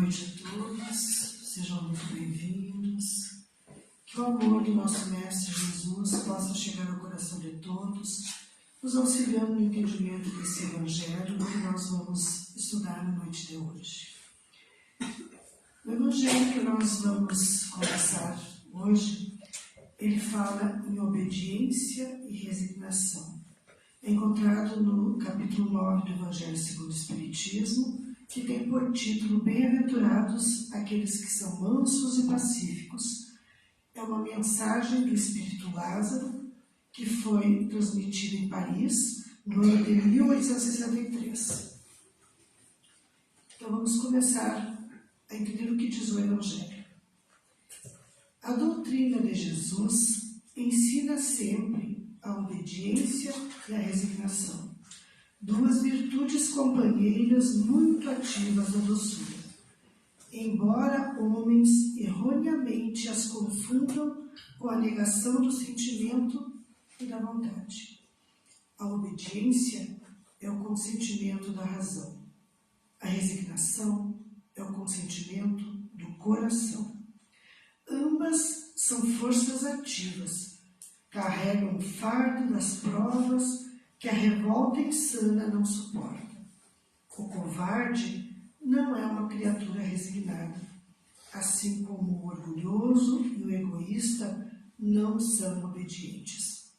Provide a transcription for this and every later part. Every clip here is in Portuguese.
noite a todos, sejam muito bem-vindos. Que o amor do nosso Mestre Jesus possa chegar ao coração de todos, nos auxiliando no entendimento desse Evangelho que nós vamos estudar na noite de hoje. O Evangelho que nós vamos conversar hoje, ele fala em obediência e resignação. É encontrado no capítulo 9 do Evangelho segundo o Espiritismo, que tem por título Bem-aventurados aqueles que são mansos e pacíficos. É uma mensagem do Espírito Lázaro, que foi transmitida em Paris no ano de 1863. Então vamos começar a entender o que diz o Evangelho. A doutrina de Jesus ensina sempre a obediência e a resignação, duas virtudes companheiras muito ativas da doçura, embora homens erroneamente as confundam com a negação do sentimento e da vontade. A obediência é o consentimento da razão. A resignação é o consentimento do coração. Ambas são forças ativas, carregam o fardo das provas que a revolta insana não suporta. O covarde não é uma criatura resignada, assim como o orgulhoso e o egoísta não são obedientes.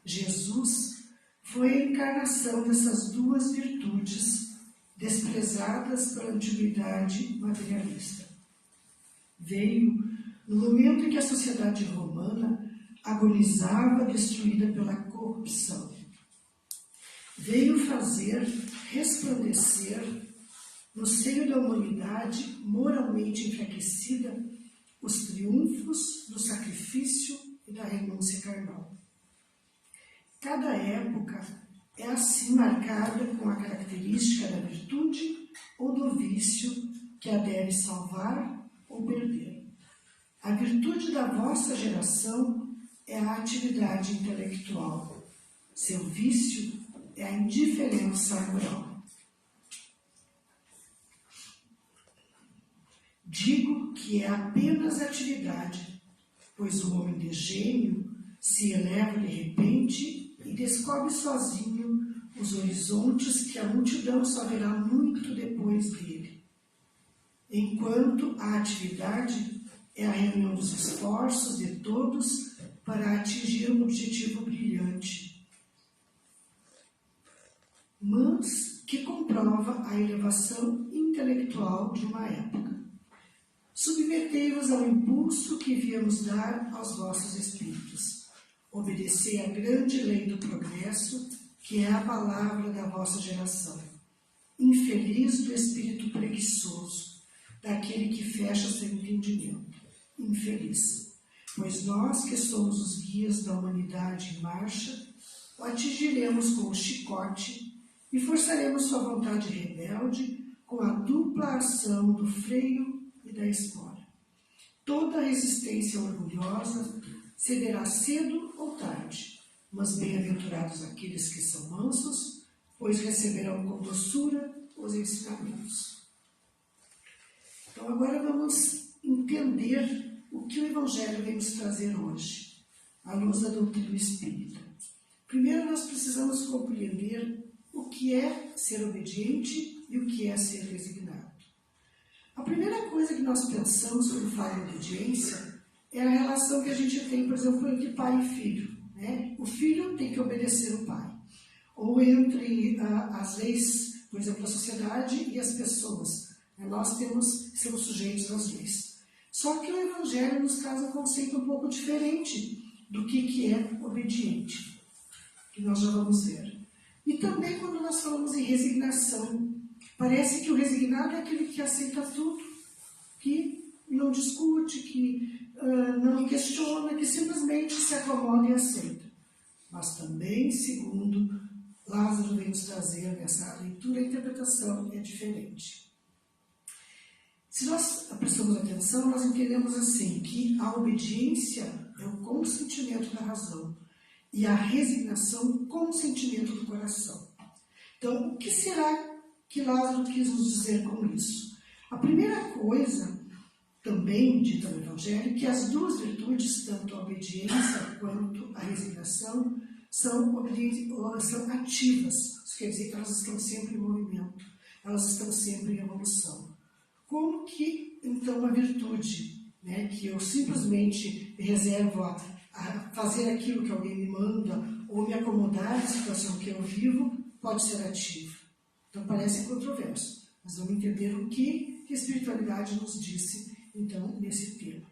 Jesus foi a encarnação dessas duas virtudes desprezadas pela antiguidade materialista. Veio no momento em que a sociedade romana agonizava destruída pela corrupção. Veio fazer resplandecer no seio da humanidade moralmente enfraquecida os triunfos do sacrifício e da renúncia carnal. Cada época é assim marcada com a característica da virtude ou do vício que a deve salvar ou perder. A virtude da vossa geração é a atividade intelectual. Seu vício é a indiferença moral. Digo que é apenas atividade, pois o homem de gênio se eleva de repente e descobre sozinho os horizontes que a multidão só verá muito depois dele. Enquanto a atividade é a reunião dos esforços de todos para atingir um objetivo brilhante, mas que comprova a elevação intelectual de uma época. Submetei-vos ao impulso que viemos dar aos vossos espíritos. Obedecei à grande lei do progresso, que é a palavra da vossa geração. Infeliz do espírito preguiçoso, daquele que fecha seu entendimento. Infeliz, pois nós que somos os guias da humanidade em marcha, o atingiremos com o chicote e forçaremos sua vontade rebelde com a dupla ação do freio e da espora. Toda resistência orgulhosa cederá cedo ou tarde, mas bem-aventurados aqueles que são mansos, pois receberão com doçura os ensinamentos. Então agora vamos entender o que o Evangelho vem nos trazer hoje, à luz da doutrina espírita. Primeiro nós precisamos compreender o que é ser obediente e o que é ser resignado. A primeira coisa que nós pensamos quando fala em obediência é a relação que a gente tem, por exemplo, entre pai e filho, né? O filho tem que obedecer o pai. Ou entre as leis, por exemplo, da sociedade e as pessoas. Nós somos sujeitos às leis. Só que o Evangelho nos traz um conceito um pouco diferente do que é obediente, que nós já vamos ver. E também quando nós falamos em resignação, parece que o resignado é aquele que aceita tudo, que não discute, que não questiona, que simplesmente se acomoda e aceita. Mas também, segundo Lázaro vem nos trazer nessa leitura, a interpretação é diferente. Se nós prestamos atenção, nós entendemos assim, que a obediência é o consentimento da razão e a resignação o consentimento do coração. Então, o que será que Lázaro quis nos dizer com isso? A primeira coisa, também dita no Evangelho, que as duas virtudes, tanto a obediência quanto a resignação, são ativas. Isso quer dizer que elas estão sempre em movimento, elas estão sempre em evolução. Como que, então, uma virtude, né, que eu simplesmente reservo a fazer aquilo que alguém me manda ou me acomodar na situação que eu vivo, pode ser ativa? Então, parece controverso, mas vamos entender o que a espiritualidade nos disse, então, nesse tema.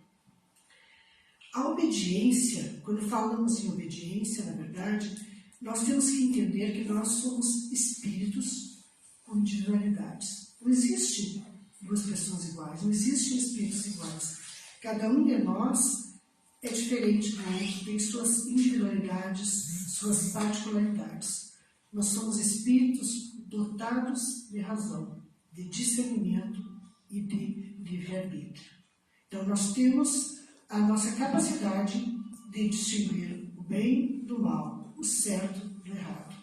A obediência, quando falamos em obediência, na verdade, nós temos que entender que nós somos espíritos com individualidades. Não existe duas pessoas iguais, não existem espíritos iguais. Cada um de nós é diferente do outro, tem suas individualidades, suas particularidades. Nós somos espíritos dotados de razão, de discernimento e de livre-arbítrio. Então, nós temos a nossa capacidade de distinguir o bem do mal, o certo do errado.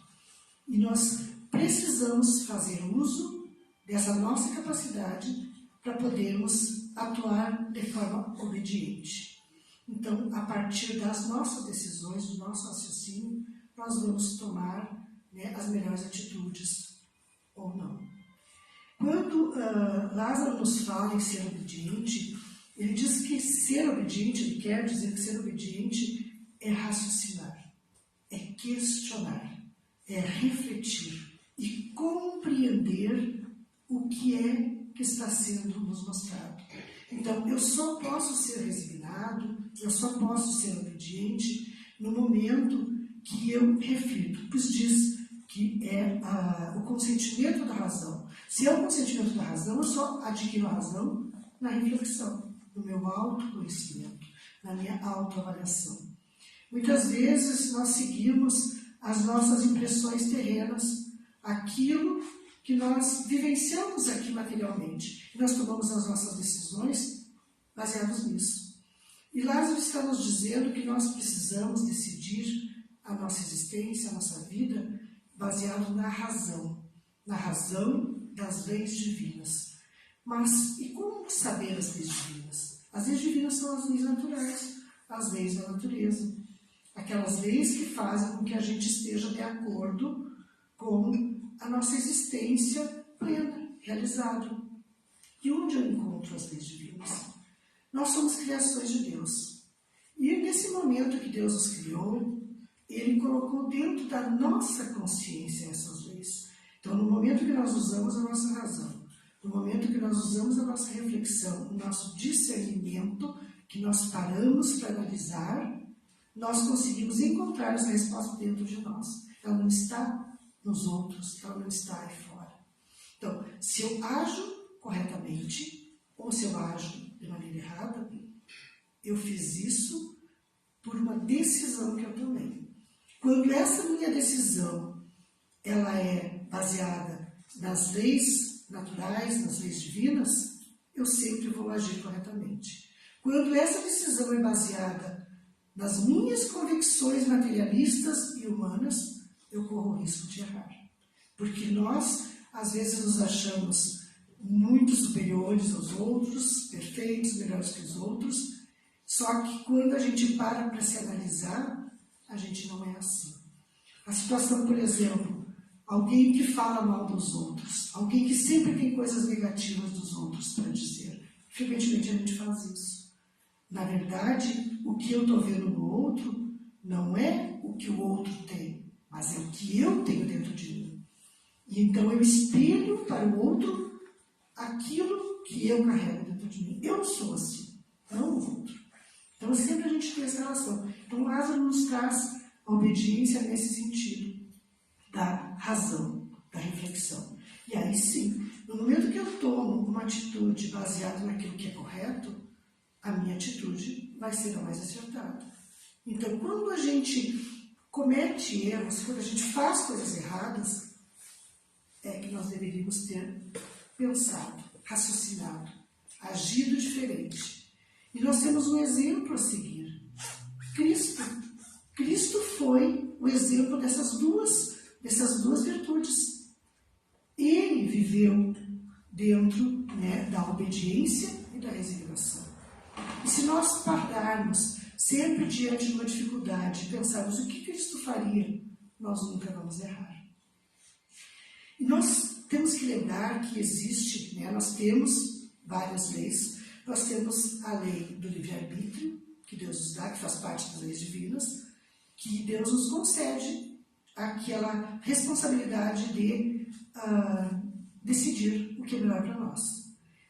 E nós precisamos fazer uso dessa nossa capacidade para podermos atuar de forma obediente. Então, a partir das nossas decisões, do nosso raciocínio, nós vamos tomar, né, as melhores atitudes ou não. Quando Lázaro nos fala em ser obediente, ele diz que ser obediente, ele quer dizer que ser obediente é raciocinar, é questionar, é refletir e compreender o que é que está sendo nos mostrado. Então, eu só posso ser resignado, eu só posso ser obediente no momento que eu reflito, pois diz que é o consentimento da razão. Se é o consentimento da razão, eu só adquiro a razão na reflexão, no meu autoconhecimento, na minha autoavaliação. Muitas vezes nós seguimos as nossas impressões terrenas, aquilo que nós vivenciamos aqui materialmente. E nós tomamos as nossas decisões baseadas nisso. E Lázaro está nos dizendo que nós precisamos decidir a nossa existência, a nossa vida, baseado na razão das leis divinas. Mas, e como saber as leis divinas? As leis divinas são as leis naturais, as leis da natureza. Aquelas leis que fazem com que a gente esteja de acordo com a nossa existência plena, realizada. E onde eu encontro as leis divinas? Nós somos criações de Deus. E nesse momento que Deus nos criou, Ele colocou dentro da nossa consciência essas leis. Então, no momento que nós usamos a nossa razão, no momento que nós usamos a nossa reflexão, o nosso discernimento, que nós paramos para analisar, nós conseguimos encontrar essa resposta dentro de nós. Ela não está nos outros, ela não está aí fora. Então, se eu ajo corretamente, ou se eu ajo de maneira errada, eu fiz isso por uma decisão que eu tomei. Quando essa minha decisão ela é baseada nas leis naturais, nas leis divinas, eu sempre vou agir corretamente. Quando essa decisão é baseada nas minhas convicções materialistas e humanas, eu corro o risco de errar. Porque nós, às vezes, nos achamos muito superiores aos outros, perfeitos, melhores que os outros, só que quando a gente para se analisar, a gente não é assim. A situação, por exemplo, alguém que fala mal dos outros, alguém que sempre tem coisas negativas dos outros para dizer, frequentemente a gente faz isso. Na verdade, o que eu estou vendo no outro não é o que o outro tem, mas é o que eu tenho dentro de mim. E então eu espelho para o outro aquilo que eu carrego dentro de mim. Eu sou assim, não o outro. Então sempre a gente tem essa relação. Então Lázaro nos traz a obediência nesse sentido, da razão, da reflexão. E aí sim, no momento que eu tomo uma atitude baseada naquilo que é correto, a minha atitude vai ser a mais acertada. Então, quando a gente comete erros, quando a gente faz coisas erradas, é que nós deveríamos ter pensado, raciocinado, agido diferente. E nós temos um exemplo a seguir. Cristo foi o exemplo dessas duas virtudes. Ele viveu dentro, né, da obediência e da resignação. E se nós pararmos sempre diante de uma dificuldade e pensarmos o que Cristo faria, nós nunca vamos errar. E nós temos que lembrar que existe, né, nós temos várias leis. Nós temos a lei do livre-arbítrio, que Deus nos dá, que faz parte das leis divinas, que Deus nos concede aquela responsabilidade de decidir o que é melhor para nós.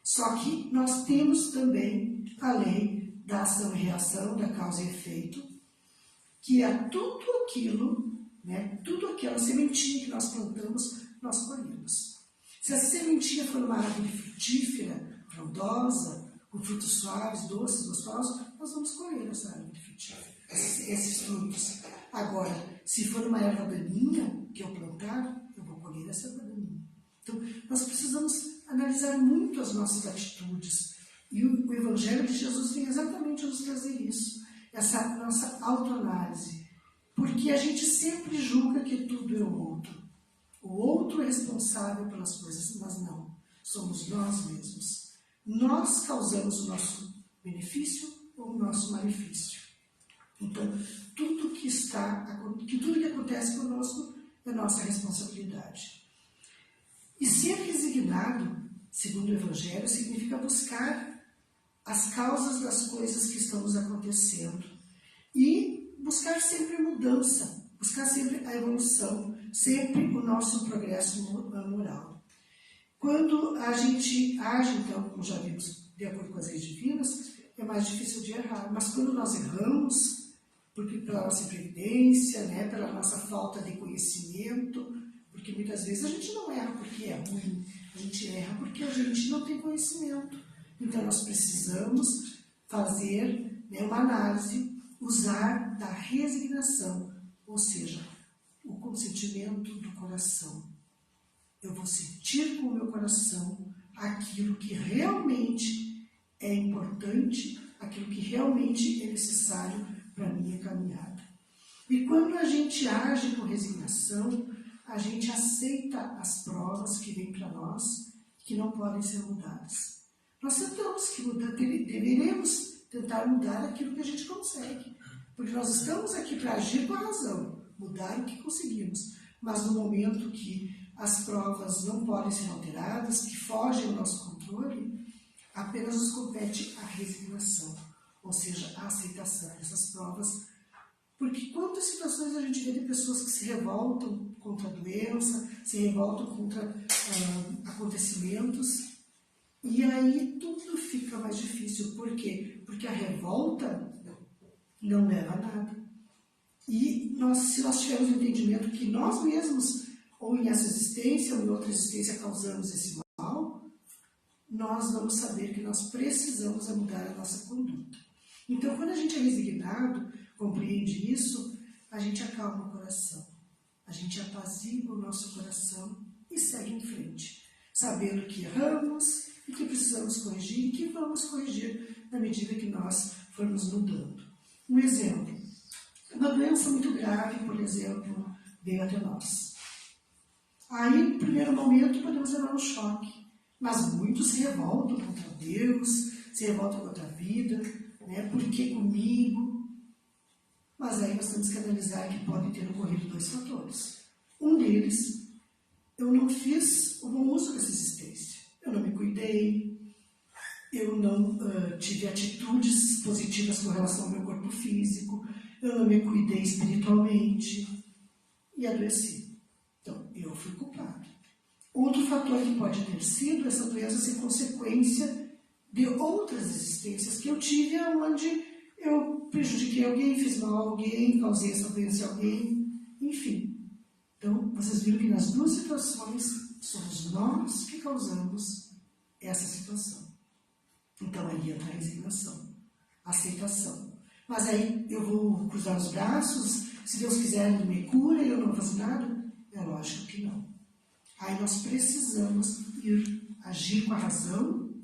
Só que nós temos também a lei da ação e reação, da causa e efeito, que é tudo aquilo, né, tudo aquela sementinha que nós plantamos, nós colhemos. Se essa sementinha for uma árvore frutífera, frondosa, com frutos suaves, doces, gostosos, nós vamos colher essa árvore frutífera, esses frutos. Agora, se for uma erva daninha que eu plantar, eu vou colher essa erva daninha. Então, nós precisamos analisar muito as nossas atitudes. E o Evangelho de Jesus vem exatamente nos trazer isso, essa nossa autoanálise. Porque a gente sempre julga que tudo é o outro. O outro é responsável pelas coisas, mas não. Somos nós mesmos. Nós causamos o nosso benefício ou o nosso malefício. Então, tudo que acontece conosco é nossa responsabilidade. E ser resignado, segundo o Evangelho, significa buscar as causas das coisas que estão nos acontecendo e buscar sempre mudança, buscar sempre a evolução, sempre o nosso progresso moral. Quando a gente age, então, como já vimos, de acordo com as leis divinas, é mais difícil de errar. Mas quando nós erramos, porque pela nossa imprevidência, né, pela nossa falta de conhecimento, porque muitas vezes a gente não erra porque é ruim, a gente erra porque a gente não tem conhecimento. Então nós precisamos fazer, né, uma análise, usar da resignação, ou seja, o consentimento do coração. Eu vou sentir com o meu coração aquilo que realmente é importante, aquilo que realmente é necessário para a minha caminhada. E quando a gente age com resignação, a gente aceita as provas que vêm para nós, que não podem ser mudadas. Nós tentamos que mudar, deveremos tentar mudar aquilo que a gente consegue, porque nós estamos aqui para agir com a razão, mudar o que conseguimos, mas no momento que as provas não podem ser alteradas, que fogem ao nosso controle, apenas nos compete a resignação, ou seja, a aceitação dessas provas. Porque quantas situações a gente vê de pessoas que se revoltam contra a doença, se revoltam contra acontecimentos, e aí tudo fica mais difícil. Por quê? Porque a revolta não leva a nada. E se nós tivermos o entendimento que nós mesmos, ou em essa existência, ou em outra existência, causamos esse mal, nós vamos saber que nós precisamos mudar a nossa conduta. Então, quando a gente é resignado, compreende isso, a gente acalma o coração, a gente apazigua o nosso coração e segue em frente, sabendo que erramos e que precisamos corrigir e que vamos corrigir na medida que nós formos mudando. Um exemplo, uma doença muito grave, por exemplo, veio até nós. Aí, no primeiro momento, podemos levar um choque, mas muitos se revoltam contra Deus, se revoltam contra a vida, né? Por que comigo? Mas aí nós temos que analisar que podem ter ocorrido dois fatores. Um deles, eu não fiz o bom uso dessa existência. Eu não me cuidei, eu não tive atitudes positivas com relação ao meu corpo físico, eu não me cuidei espiritualmente e adoeci. Então, eu fui culpado. Outro fator que pode ter sido essa doença ser consequência de outras existências que eu tive, onde eu prejudiquei alguém, fiz mal a alguém, causei essa doença a alguém, enfim. Então, vocês viram que nas duas situações somos nós que causamos essa situação. Então, aí entra a resignação, a aceitação. Mas aí eu vou cruzar os braços, se Deus quiser ele me cura e eu não vou fazer nada? É lógico que não. Aí nós precisamos agir com a razão,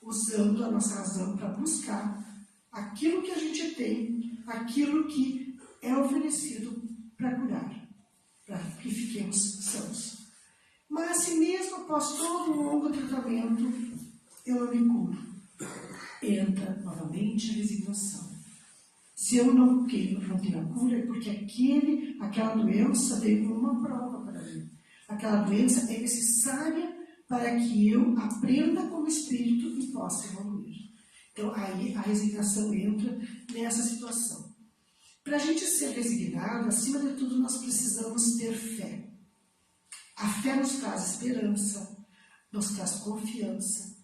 usando a nossa razão para buscar aquilo que a gente tem, aquilo que é oferecido para curar, para que fiquemos sãos. Mas se mesmo após todo um longo tratamento, eu não me curo, entra novamente a resignação. Se eu não tenho a cura, é porque aquela doença veio como uma prova para mim. Aquela doença é necessária para que eu aprenda como espírito e possa evoluir. Então, aí a resignação entra nessa situação. Para a gente ser resignado, acima de tudo, nós precisamos ter fé. A fé nos traz esperança, nos traz confiança.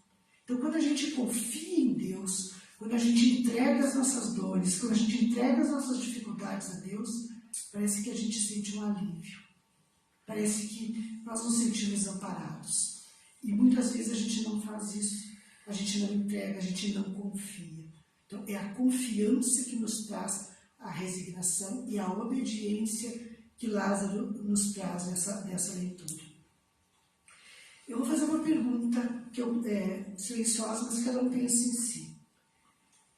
Então, quando a gente confia em Deus, quando a gente entrega as nossas dores, quando a gente entrega as nossas dificuldades a Deus, parece que a gente sente um alívio. Parece que nós nos sentimos amparados. E muitas vezes a gente não faz isso. A gente não entrega, a gente não confia. Então, é a confiança que nos traz a resignação e a obediência que Lázaro nos traz nessa leitura. Eu vou fazer uma pergunta silenciosa, mas cada um pensa em si.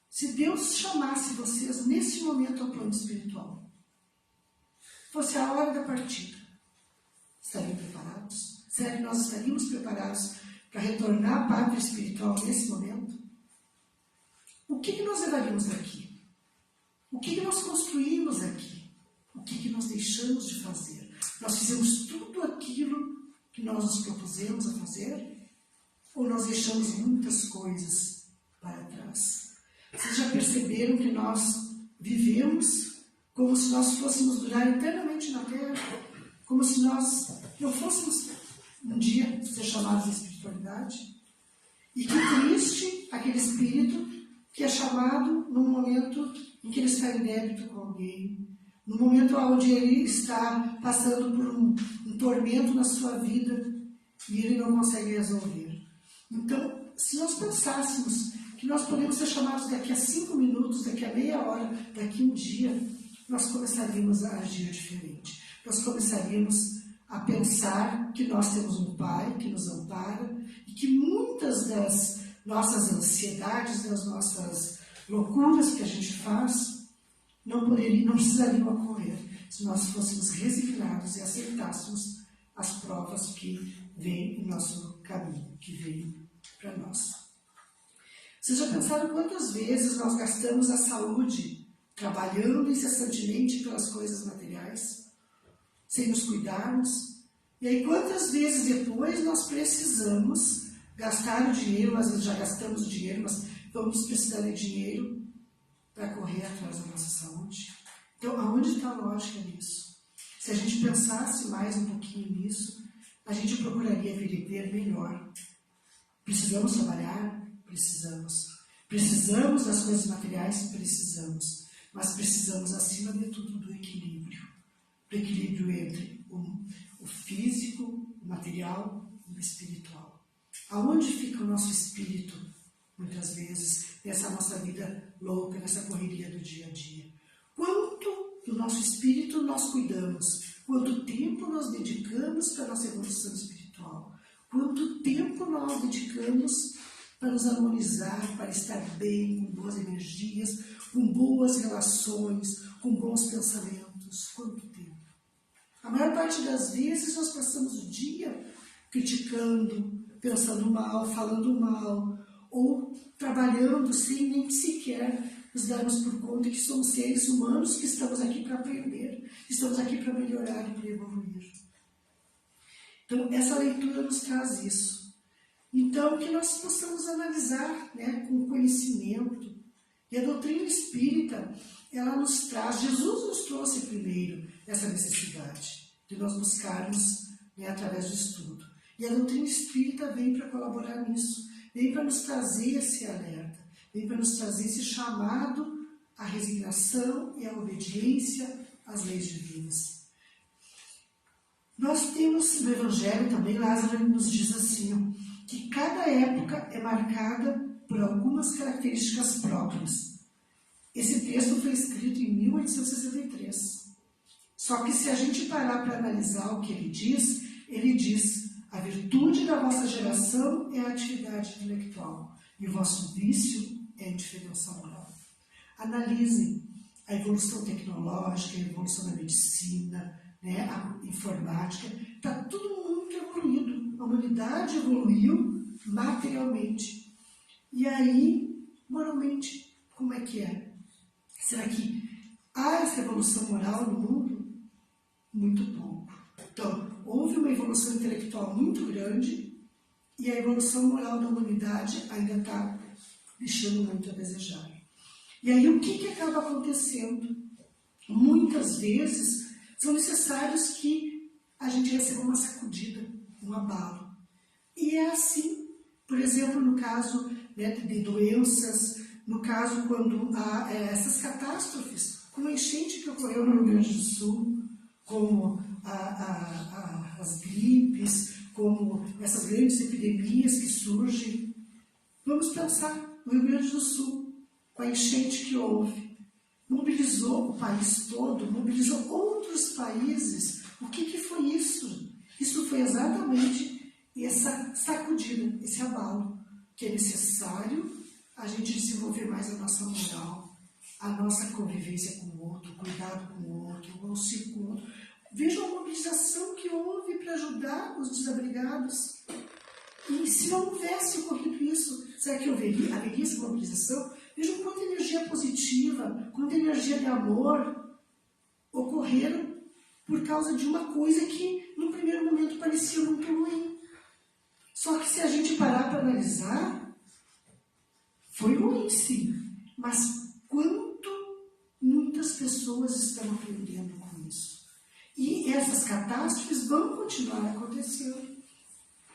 Se Deus chamasse vocês nesse momento ao plano espiritual, fosse a hora da partida, estariam preparados? Será que nós estaríamos preparados para retornar à pátria espiritual nesse momento? O que nós levaríamos daqui? O que nós construímos aqui? O que nós deixamos de fazer? Nós fizemos tudo aquilo que nós nos propusemos a fazer? Ou nós deixamos muitas coisas para trás? Vocês já perceberam que nós vivemos como se nós fôssemos durar eternamente na Terra? Como se nós não fôssemos um dia ser chamados de espiritualidade? E que triste aquele espírito que é chamado num momento em que ele está em débito com alguém, no momento onde ele está passando por um tormento na sua vida e ele não consegue resolver. Então, se nós pensássemos que nós podemos ser chamados daqui a 5 minutos, daqui a meia hora, daqui a um dia, nós começaríamos a agir diferente. Nós começaríamos a pensar que nós temos um Pai que nos ampara e que muitas das nossas ansiedades, das nossas loucuras que a gente faz, não precisariam ocorrer se nós fôssemos resignados e aceitássemos as provas que vêm em nosso caminho, que vêm para nós. Vocês já pensaram quantas vezes nós gastamos a saúde trabalhando incessantemente pelas coisas materiais, sem nos cuidarmos? E aí quantas vezes depois nós precisamos gastar o dinheiro, às vezes já gastamos o dinheiro, mas vamos precisar de dinheiro para correr atrás da nossa saúde? Então, aonde está a lógica nisso? Se a gente pensasse mais um pouquinho nisso, a gente procuraria viver melhor. Precisamos trabalhar? Precisamos. Precisamos das coisas materiais? Precisamos. Mas precisamos, acima de tudo, do equilíbrio. Do equilíbrio entre o físico, o material e o espiritual. Aonde fica o nosso espírito, muitas vezes, nessa nossa vida louca, nessa correria do dia a dia? Quanto do nosso espírito nós cuidamos? Quanto tempo nós dedicamos para a nossa evolução espiritual? Quanto tempo nós dedicamos para nos harmonizar, para estar bem, com boas energias, com boas relações, com bons pensamentos? Quanto tempo? A maior parte das vezes nós passamos o dia criticando, pensando mal, falando mal, ou trabalhando sem nem sequer nos darmos por conta que somos seres humanos que estamos aqui para aprender, estamos aqui para melhorar e para evoluir. Então, essa leitura nos traz isso. Então, que nós possamos analisar, né, com conhecimento. E a doutrina espírita, ela nos traz, Jesus nos trouxe primeiro essa necessidade de nós buscarmos, né, através do estudo. E a doutrina espírita vem para colaborar nisso, vem para nos trazer esse alerta, vem para nos trazer esse chamado à resignação e à obediência às leis divinas. Nós temos no Evangelho também, Lázaro nos diz assim, que cada época é marcada por algumas características próprias. Esse texto foi escrito em 1863. Só que se a gente parar para analisar o que ele diz, a virtude da vossa geração é a atividade intelectual e o vosso vício é a indiferença moral. Analisem a evolução tecnológica, a evolução da medicina, né, a informática, está tudo muito evoluído. a humanidade evoluiu materialmente. E aí, moralmente, como é que é? Será que há essa evolução moral no mundo? Muito pouco. Então, houve uma evolução intelectual muito grande e a evolução moral da humanidade ainda está deixando muito a desejar. E aí, o que acaba acontecendo? Muitas vezes, são necessários que a gente receba uma sacudida, um abalo. E é assim, por exemplo, no caso, né, de doenças, no caso quando há essas catástrofes, como a enchente que ocorreu no Rio Grande do Sul, como as gripes, como essas grandes epidemias que surgem. Vamos pensar no Rio Grande do Sul, com a enchente que houve. Mobilizou o país todo, mobilizou outros países. O que foi isso? Isso foi exatamente essa sacudida, esse abalo, que é necessário a gente desenvolver mais a nossa moral, a nossa convivência com o outro, cuidado com o outro, o auxílio com o outro. Vejam a mobilização que houve para ajudar os desabrigados. E se não houvesse ocorrido isso, será que haveria essa mobilização? Vejam quanta energia positiva, quanta energia de amor ocorreram por causa de uma coisa que, no primeiro momento, parecia muito ruim. Só que se a gente parar para analisar, foi ruim, sim. Mas muitas pessoas estão aprendendo com isso. E essas catástrofes vão continuar acontecendo.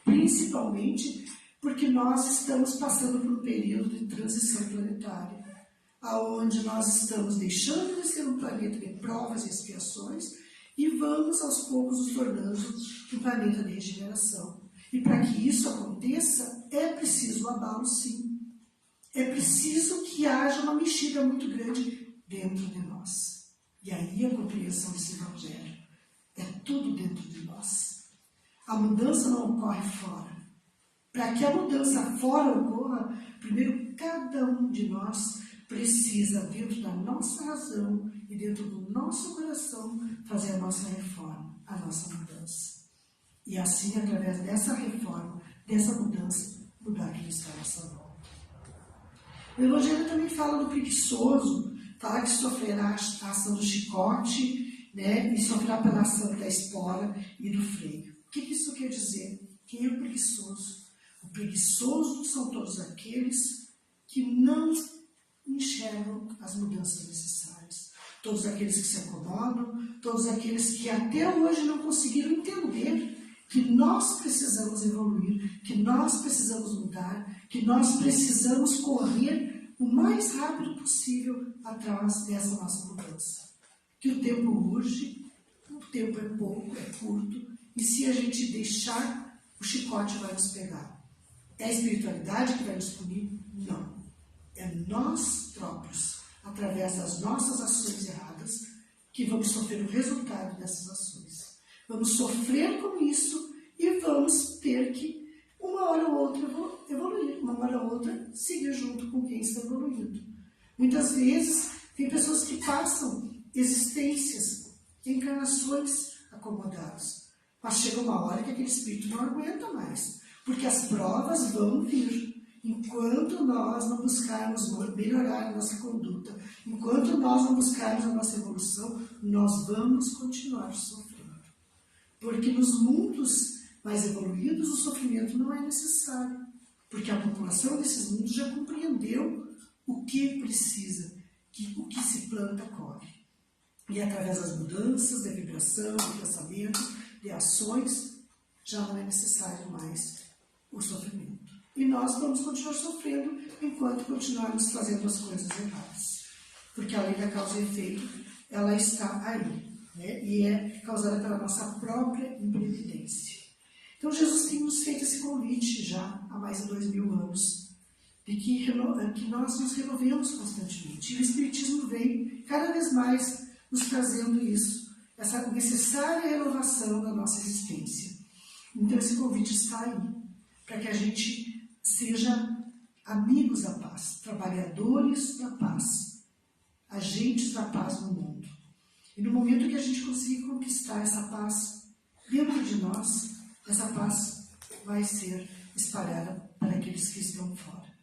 Principalmente porque nós estamos passando por um período de transição planetária, onde nós estamos deixando de ser um planeta de provas e expiações e vamos aos poucos nos tornando um planeta de regeneração. E para que isso aconteça, é preciso um abalo, sim. É preciso que haja uma mexida muito grande dentro de nós. E aí a compreensão desse Evangelho é tudo dentro de nós. A mudança não ocorre fora. Para que a mudança fora ocorra, primeiro cada um de nós precisa, dentro da nossa razão e dentro do nosso coração, fazer a nossa reforma, a nossa mudança. E assim, através dessa reforma, dessa mudança, mudar quem está à nossa volta. O Evangelho também fala do preguiçoso, fala que sofrerá a ação do chicote, né, e sofrerá pela ação da espora e do freio. O que isso quer dizer? Quem é o preguiçoso? O preguiçoso são todos aqueles que não enxergam as mudanças necessárias. Todos aqueles que se acomodam, todos aqueles que até hoje não conseguiram entender que nós precisamos evoluir, que nós precisamos mudar, que nós precisamos correr o mais rápido possível atrás dessa nossa mudança. Que o tempo urge, o tempo é pouco, é curto, e se a gente deixar, o chicote vai nos pegar. É a espiritualidade que vai nos punir? Não. É nós próprios, através das nossas ações erradas, que vamos sofrer o resultado dessas ações. Vamos sofrer com isso e vamos ter que, uma hora ou outra, evoluir, uma hora ou outra, seguir junto com quem está evoluindo. Muitas vezes, tem pessoas que passam existências, encarnações acomodadas. Mas chega uma hora que aquele espírito não aguenta mais, porque as provas vão vir. Enquanto nós não buscarmos melhorar a nossa conduta, enquanto nós não buscarmos a nossa evolução, nós vamos continuar sofrendo. Porque nos mundos mais evoluídos o sofrimento não é necessário, porque a população desses mundos já compreendeu o que precisa, o que se planta colhe. E através das mudanças, da vibração, do pensamento, de ações, já não é necessário mais o sofrimento. E nós vamos continuar sofrendo enquanto continuarmos fazendo as coisas erradas. Porque a lei da causa e efeito, ela está aí, né? E é causada pela nossa própria imprevidência. Então Jesus tem nos feito esse convite já há mais de 2000 anos, de que nós nos renovemos constantemente. E o Espiritismo vem cada vez mais nos trazendo isso, essa necessária renovação da nossa existência. Então esse convite está aí, para que a gente seja amigos da paz, trabalhadores da paz, agentes da paz no mundo. E no momento que a gente conseguir conquistar essa paz dentro de nós, essa paz vai ser espalhada para aqueles que estão fora.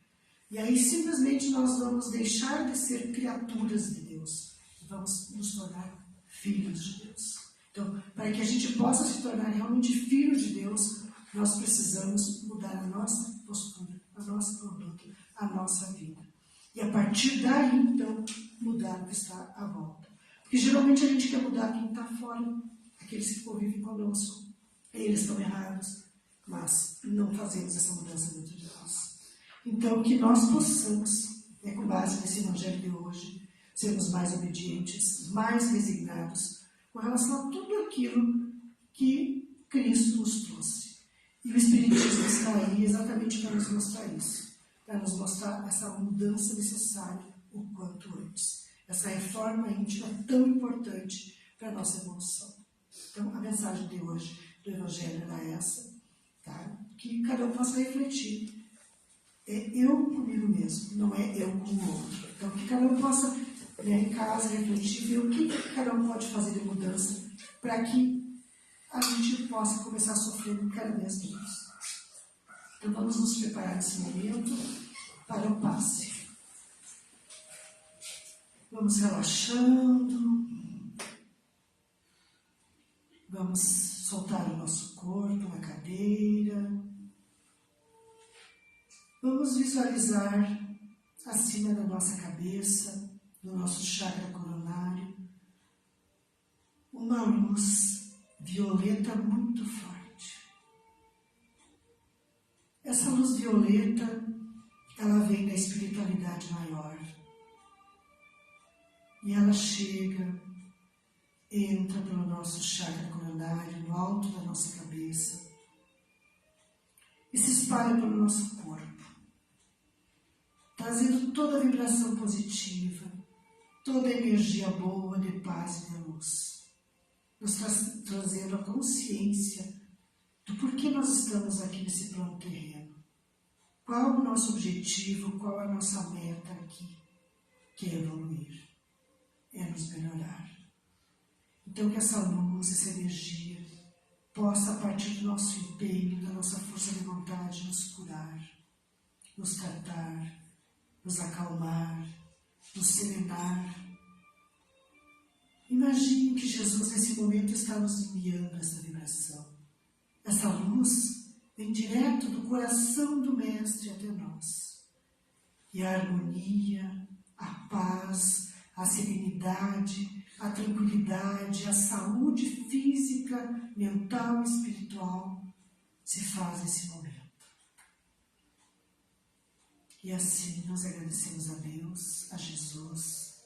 E aí simplesmente nós vamos deixar de ser criaturas de Deus. Vamos nos tornar filhos de Deus. Então, para que a gente possa se tornar realmente filho de Deus, nós precisamos mudar a nossa postura, a nossa conduta, a nossa vida. E a partir daí, então, mudar o que está à volta. Porque geralmente a gente quer mudar quem está fora, aqueles que convivem conosco. Eles estão errados, mas não fazemos essa mudança dentro de nós. Então, que nós possamos, com base nesse evangelho de hoje, sermos mais obedientes, mais resignados, com relação a tudo aquilo que Cristo nos trouxe. E o Espiritismo está aí exatamente para nos mostrar isso, para nos mostrar essa mudança necessária o quanto antes. Essa reforma íntima tão importante para a nossa evolução. Então, a mensagem de hoje do Evangelho era essa, tá? Que cada um possa refletir. É eu comigo mesmo, não é eu com o outro. Então, que cada um possa, em casa, refletir, ver o que cada um pode fazer de mudança para que a gente possa começar a sofrer cada vez menos. Então, vamos nos preparar nesse momento para o passe. Vamos relaxando. Vamos soltar o nosso corpo na cadeira. Vamos visualizar acima da nossa cabeça, do nosso chakra coronário, uma luz violeta muito forte. Essa luz violeta, ela vem da espiritualidade maior. E ela chega, entra pelo nosso chakra coronário, no alto da nossa cabeça, e se espalha pelo nosso corpo, trazendo toda a vibração positiva, toda a energia boa de paz e de luz, nos trazendo a consciência do porquê nós estamos aqui nesse plano terreno, qual o nosso objetivo, qual a nossa meta aqui, que é evoluir, é nos melhorar. Então que essa luz, essa energia, possa, a partir do nosso empenho, da nossa força de vontade, nos curar, nos tratar, nos acalmar, nos serenar. Imagine que Jesus, nesse momento, está nos enviando essa vibração. Essa luz vem direto do coração do Mestre até nós. E a harmonia, a paz, a serenidade, a tranquilidade, a saúde física, mental e espiritual se faz nesse momento. E assim nós agradecemos a Deus, a Jesus,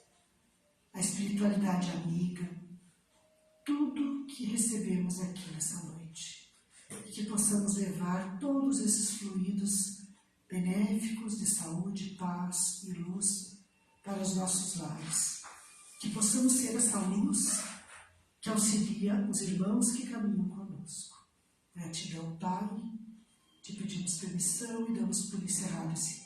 a espiritualidade amiga, tudo que recebemos aqui nessa noite. E que possamos levar todos esses fluidos benéficos de saúde, paz e luz para os nossos lares. Que possamos ser essa luz que auxilia os irmãos que caminham conosco. Gratidão, Pai, te pedimos permissão e damos por encerrado esse